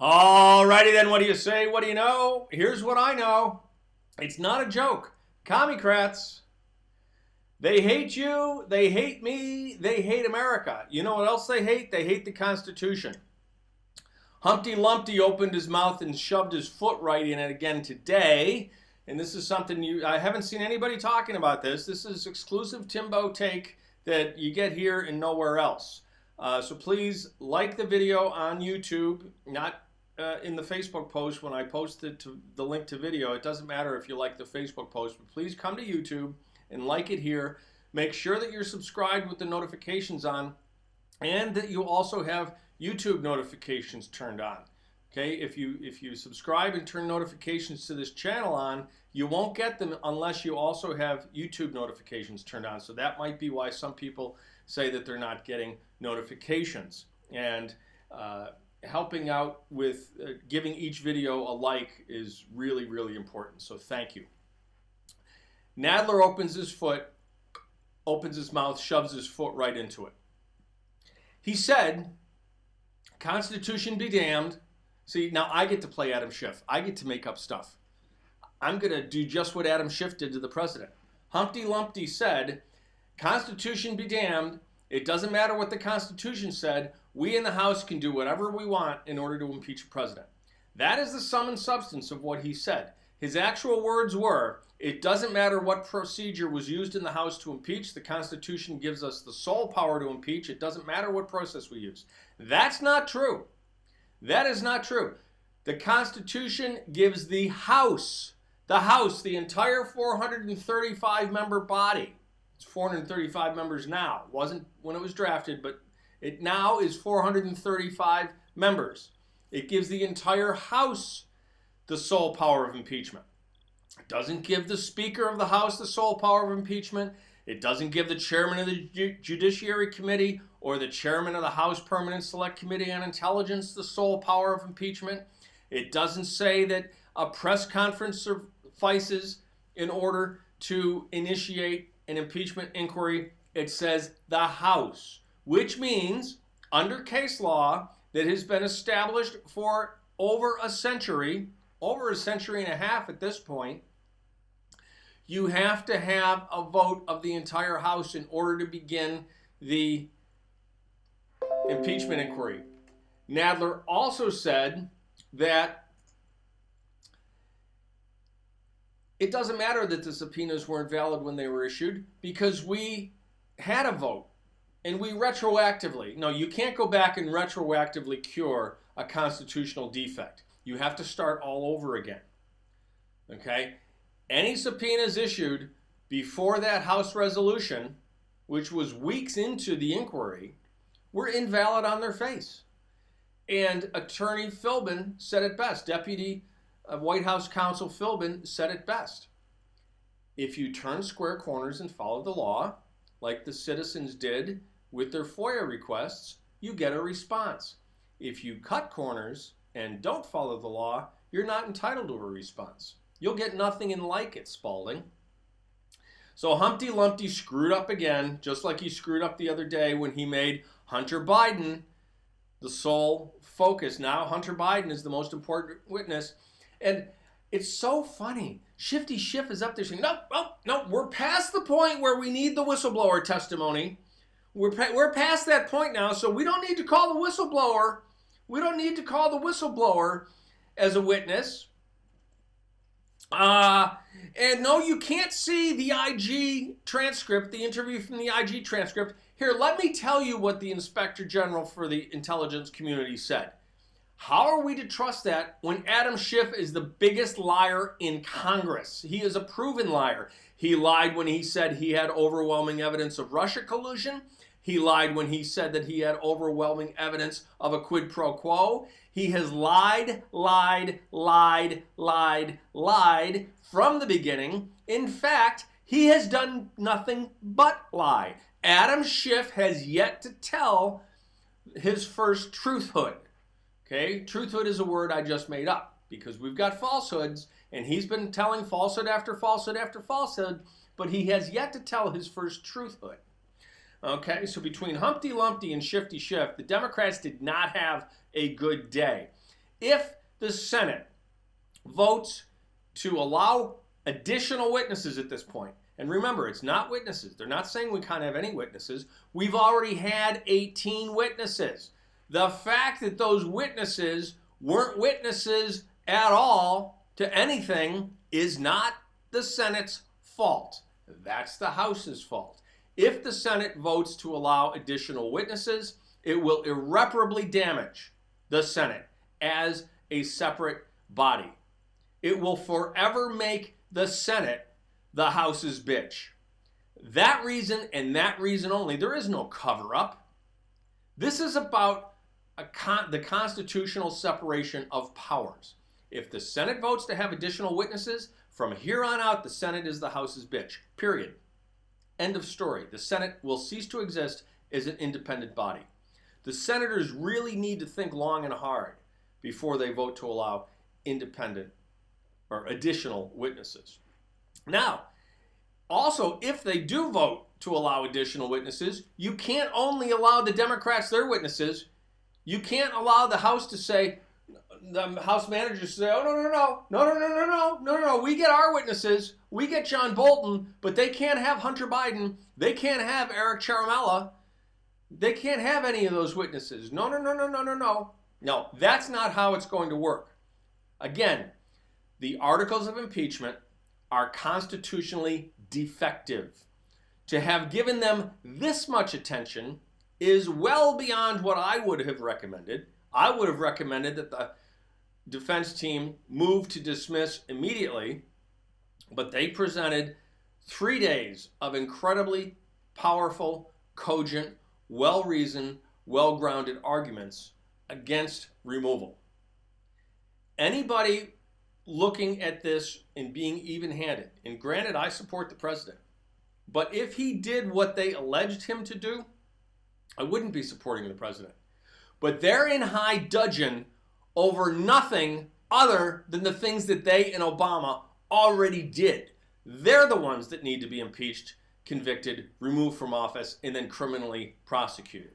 Alrighty then, what do you say? What do you know? Here's what I know. It's not a joke. Commie-crats, they hate you, they hate me, they hate America. You know what else they hate? They hate the Constitution. Humpty Lumpty opened his mouth and shoved his foot right in it again today. And this is something I haven't seen anybody talking about this. This is exclusive Timbo take that you get here and nowhere else. So please like the video on YouTube, not in the Facebook post when I posted the link to video. It doesn't matter if you like the Facebook post, but please come to YouTube and like it here. Make sure that you're subscribed with the notifications on and that you also have YouTube notifications turned on. Okay, if you subscribe and turn notifications to this channel on, you won't get them unless you also have YouTube notifications turned on. So that might be why some people say that they're not getting notifications. And helping out with giving each video a like is really, really important. So thank you. Nadler opens his mouth, shoves his foot right into it. He said, Constitution be damned. See, now I get to play Adam Schiff. I get to make up stuff. I'm going to do just what Adam Schiff did to the president. Humpty Lumpty said, Constitution be damned. It doesn't matter what the Constitution said. We in the House can do whatever we want in order to impeach a president. That is the sum and substance of what he said. His actual words were, it doesn't matter what procedure was used in the House to impeach. The Constitution gives us the sole power to impeach. It doesn't matter what process we use. That's not true. That is not true. The Constitution gives the House, the entire 435-member body. It's 435 members now. It wasn't when it was drafted, but it now is 435 members. It gives the entire House the sole power of impeachment. It doesn't give the Speaker of the House the sole power of impeachment. It doesn't give the chairman of the Judiciary Committee or the chairman of the House Permanent Select Committee on Intelligence the sole power of impeachment. It doesn't say that a press conference suffices in order to initiate an impeachment inquiry. It says the House, which means under case law that has been established for over a century and a half at this point, you have to have a vote of the entire House in order to begin the impeachment inquiry. Nadler also said that it doesn't matter that the subpoenas weren't valid when they were issued because we had a vote and we retroactively, no, you can't go back and retroactively cure a constitutional defect. You have to start all over again. Okay? Any subpoenas issued before that House resolution, which was weeks into the inquiry, were invalid on their face. And Attorney Philbin said it best. Deputy White House Counsel Philbin said it best. If you turn square corners and follow the law, like the citizens did with their FOIA requests, you get a response. If you cut corners and don't follow the law, you're not entitled to a response. You'll get nothing and like it, Spalding. So Humpty Lumpty screwed up again, just like he screwed up the other day when he made Hunter Biden the sole focus. Now Hunter Biden is the most important witness. And it's so funny. Shifty Schiff is up there saying, no, we're past the point where we need the whistleblower testimony. We're past that point now, so we don't need to call the whistleblower. We don't need to call the whistleblower as a witness. And no, you can't see the IG transcript, the interview from the IG transcript. Here, let me tell you what the Inspector General for the intelligence community said. How are we to trust that when Adam Schiff is the biggest liar in Congress? He is a proven liar. He lied when he said he had overwhelming evidence of Russia collusion. He lied when he said that he had overwhelming evidence of a quid pro quo. He has lied from the beginning. In fact, he has done nothing but lie. Adam Schiff has yet to tell his first truthhood. Okay, truthhood is a word I just made up because we've got falsehoods and he's been telling falsehood after falsehood after falsehood, but he has yet to tell his first truthhood. Okay, so between Humpty Lumpty and Shifty Schiff, the Democrats did not have a good day. If the Senate votes to allow additional witnesses at this point, and remember, it's not witnesses. They're not saying we can't have any witnesses. We've already had 18 witnesses. The fact that those witnesses weren't witnesses at all to anything is not the Senate's fault. That's the House's fault. If the Senate votes to allow additional witnesses, it will irreparably damage the Senate as a separate body. It will forever make the Senate the House's bitch. That reason and that reason only. There is no cover-up. This is about the constitutional separation of powers. If the Senate votes to have additional witnesses, from here on out, the Senate is the House's bitch. Period. End of story. The Senate will cease to exist as an independent body. The senators really need to think long and hard before they vote to allow independent or additional witnesses. Now, also, if they do vote to allow additional witnesses, you can't only allow the Democrats their witnesses. You can't allow the House to say, the House managers say, oh, no, we get our witnesses. We get John Bolton, but they can't have Hunter Biden. They can't have Eric Ciaramella. They can't have any of those witnesses. No. No, that's not how it's going to work. Again, the articles of impeachment are constitutionally defective. To have given them this much attention is well beyond what I would have recommended. I would have recommended that the defense team move to dismiss immediately, but they presented 3 days of incredibly powerful, cogent, well-reasoned, well-grounded arguments against removal. Anybody looking at this and being even-handed, and granted, I support the president, but if he did what they alleged him to do, I wouldn't be supporting the president. But they're in high dudgeon over nothing other than the things that they and Obama already did. They're the ones that need to be impeached, convicted, removed from office, and then criminally prosecuted.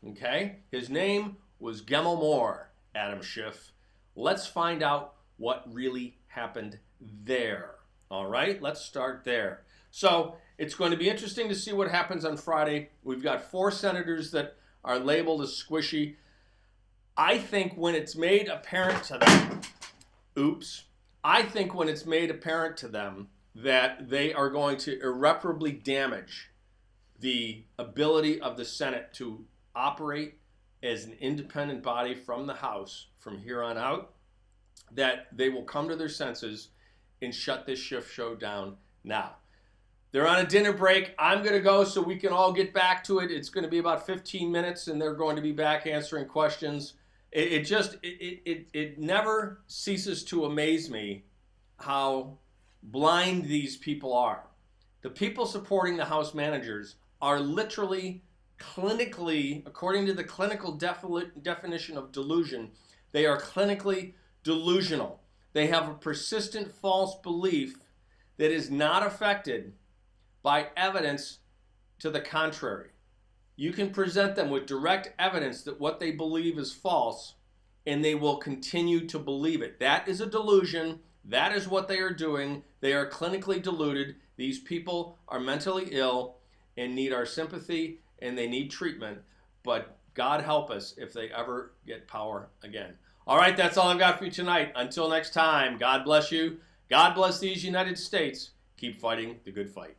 Okay? His name was Gemmell Moore, Adam Schiff. Let's find out what really happened there. All right? Let's start there. So it's going to be interesting to see what happens on Friday. We've got 4 senators that are labeled as squishy. I think when it's made apparent to them, that they are going to irreparably damage the ability of the Senate to operate as an independent body from the House from here on out, that they will come to their senses and shut this Schiff show down now. They're on a dinner break. I'm going to go so we can all get back to it. It's going to be about 15 minutes, and they're going to be back answering questions. It never ceases to amaze me how blind these people are. The people supporting the House managers are literally, clinically, according to the clinical definition of delusion, they are clinically delusional. They have a persistent false belief that is not affected by evidence to the contrary. You can present them with direct evidence that what they believe is false, and they will continue to believe it. That is a delusion. That is what they are doing. They are clinically deluded. These people are mentally ill and need our sympathy, and they need treatment. But God help us if they ever get power again. All right, that's all I've got for you tonight. Until next time, God bless you. God bless these United States. Keep fighting the good fight.